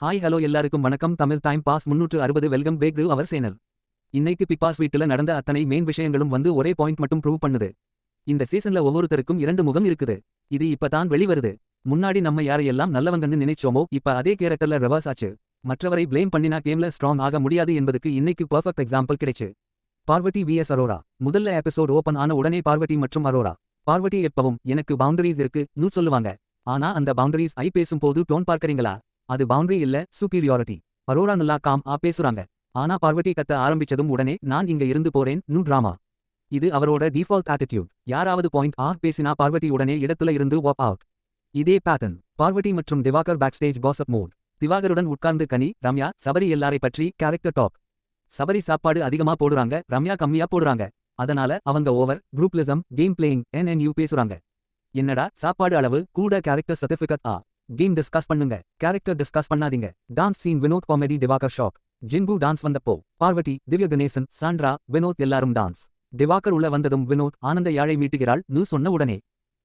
Hi hello எல்லாருக்கும் வணக்கம். Tamil time pass 360 welcome back to our channel. இன்னைக்கு பிக் பாஸ் வீட்டுல நடந்த அத்தனை மெயின் விஷயங்களும் வந்து ஒரே பாயிண்ட் மட்டும் ப்ரூவ் பண்ணுது. இந்த சீசன்ல ஒவ்வொருத்தருக்கும் 2 முகம் இருக்குது. இது இப்ப தான் வெளிவருது. முன்னாடி நம்ம யாரையெல்லாம் நல்லவங்கன்னு நினைச்சோமோ இப்ப அதே கேரக்டர்ல ரிவர்ஸ் ஆச்சு. மற்றவரை ப்ளேம் பண்ணினா கேம்ல ஸ்ட்ராங் ஆக முடியாது என்பதுக்கு இன்னைக்கு பெர்ஃபெக்ட் எக்ஸாம்பிள் கிடைச்சு. பார்வதி vs அரோரா. முதல்ல எபிசோட் ஓபன் ஆன உடனே பார்வதி மற்றும் அரோரா. பார்வதி எப்பவும் எனக்கு பவுண்டரிஸ் இருக்குன்னு சொல்லுவாங்க. ஆனா அந்த பவுண்டரிஸ் ஐ பேசும்போது டோன் பார்க்கறீங்களா? அது பவுண்டரி இல்ல, சுப்பீரியாரிட்டி. அரோரா நல்லா காம் பேசுறாங்க. ஆனா பார்வதி கத்த ஆரம்பிச்சதும் உடனே நான் இங்க இருந்து போறேன் நூ டிராமா. இது அவரோட டிஃபால்ட் ஆட்டிடியூட். யாராவது பாயிண்ட் பேசினா பார்வதி உடனே இடத்துல இருந்து வாக் அவுட். இதே பேட்டர்ன். பார்வதி மற்றும் திவாகர் பேக்ஸ்டேஜ் காசப் மோட். திவாகருடன் உட்கார்ந்து கனி, ரம்யா, சபரி எல்லாரை பற்றி கேரக்டர் டாக். சபரி சாப்பாடு அதிகமா போடுறாங்க, ரம்யா கம்மியா போடுறாங்க. அதனால அவங்க over groupism, game playing NNU பேசுறாங்க. என்னடா சாப்பாடு அளவு கூட கேரக்டர் சர்டிபிகேட் கேம் டிஸ்கஸ் பண்ணுங்க, கேரக்டர் டிஸ்கஸ் பண்ணாதீங்க. Dance scene Vinod comedy Divakar shock. ஜின்பு டான்ஸ் வந்தப்போ பார்வதி, திவ்ய கணேசன், சாண்ட்ரா, வினோத் எல்லாரும் டான்ஸ். திவாகர் உள்ள வந்ததும் வினோத் ஆனந்த யாழை மீட்டுகிறாள் சொன்ன உடனே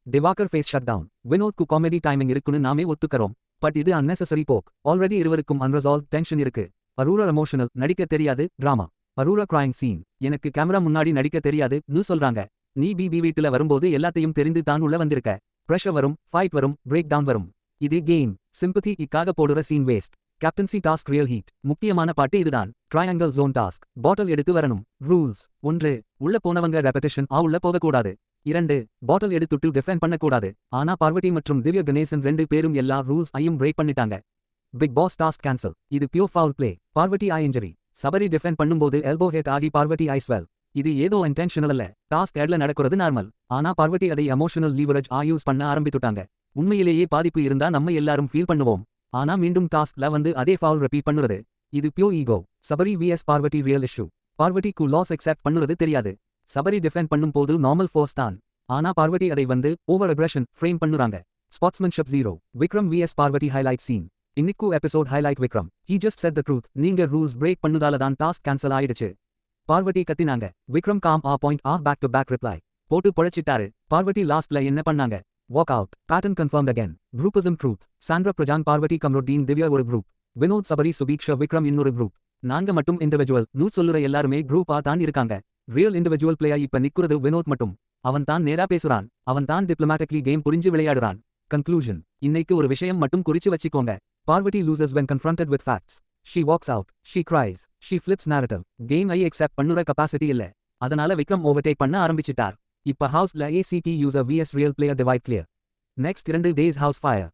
திவாகர் ஃபேஸ் ஷட் டவுன். வினோத்க்கு காமெடி டைமிங் இருக்குன்னு நாமே ஒத்துக்கறோம். பட் இது அன்னெசரி போக். ஆல்ரெடி இருவருக்கும் அன்ரெசால்வ் டென்ஷன் இருக்கு. அரூரா எமோஷனல், நடிக்க தெரியாது டிராமா. Aurora crying scene. எனக்கு கேமரா முன்னாடி நடிக்க தெரியாதுன்னு சொல்றாங்க. நீ வீட்டுல வரும்போது எல்லாத்தையும் தெரிந்து தான் உள்ள வந்திருக்க. பிரஷர் வரும், ஃபைட் வரும், பிரேக் டவுன் வரும். இது கேம். சிம்பத்தி இக்காக போடுற scene waste. Captaincy task real heat. முக்கியமான பாட்டு இதுதான். Triangle zone task. பாட்டில் எடுத்து வரணும். ரூல்ஸ்: 1. உள்ள போனவங்க ரெபடிஷன் உள்ள போகக்கூடாது. 2. பாட்டில் எடுத்துட்டு டிஃபெண்ட் பண்ணக்கூடாது. ஆனா பார்வதி மற்றும் திவ்ய கணேசன் 2 பேரும் எல்லா ரூல்ஸ் ஐயும் பிரேக் பண்ணிட்டாங்க. Bigg Boss task cancel. இது பியூர் ஃபவுல் பிளே. பார்வதி ஐ இன்ஜரி. சபரி டிஃபெண்ட் பண்ணும்போது எல்போ ஹிட் ஆகி பார்வதி ஐ ஸ்வெல். இது ஏதோ இன்டென்ஷனல் அல்ல. டாஸ்க் ஏட்ல நடக்கிறது நார்மல். ஆனா பார்வதி அதை எமோஷனல் லீவரேஜ் யூஸ் பண்ண ஆரம்பித்துட்டாங்க. உண்மையிலேயே பாதிப்பு இருந்தா நம்ம எல்லாரும் ஃபீல் பண்ணுவோம். ஆனா மீண்டும் டாஸ்க்ல வந்து அதே ஃபவுல் ரிப்பீட் பண்ணுறது. இது pure ego. Sabari vs Parvathy real issue. பார்வதிக்கு லாஸ் அக்செப்ட் பண்ணுறது தெரியாது. சபரி டிஃபெண்ட் பண்ணும் போது நார்மல் ஃபோர்ஸ் தான். ஆனா பார்வதி அதை வந்து ஓவர் அக்ரெஷன் ஃப்ரேம் பண்ணுறாங்க. Sportsmanship 0. Vikram vs Parvathi highlight scene. இன்னிக்கு episode highlight Vikram. He just said the truth. நீங்க ரூல்ஸ் பிரேக் பண்ணுதால தான் டாஸ்க் கேன்சல் ஆயிடுச்சு. பார்வதி கத்தினாங்க. Vikram calm point back to back reply போட்டு பொழைச்சிட்டாரு. பார்வதி லாஸ்ட்ல என்ன பண்ணாங்க? Walk out. Pattern confirmed again. Groupism truth. Sandra Prajan Parvathi Kamrudeen Divya ஒரு குரூப். வினோத் சபரி சுபீக்ஷா விக்ரம் இன்னொரு குரூப். நாங்க மட்டும் இண்டிவிஜுவல் சொல்லுற எல்லாருமே குரூப்பா தான் இருக்காங்க. ரியல் இண்டிவிஜுவல் பிளேயா இப்ப நிக்குறது வினோத் மட்டும். அவன் தான் நேரா பேசுறான். அவன் தான் டிப்ளமேட்டிக்லி கேம் புரிஞ்சு விளையாடுறான். கன்க்ளூஷன். இன்னைக்கு ஒரு விஷயம் மட்டும் குறிச்சு வச்சுக்கோங்க. Parvathy loses when confronted with facts. She walks out. She cries. She flips narrative. Game accept பண்ணுற கெப்பாசிட்டி இல்ல. அதனால விக்ரம் ஓவர்டேக் பண்ண ஆரம்பிச்சிட்டார். இப்ப ஹவுஸ்ல ACT user vs real player divide clear. Next 2 days house fire.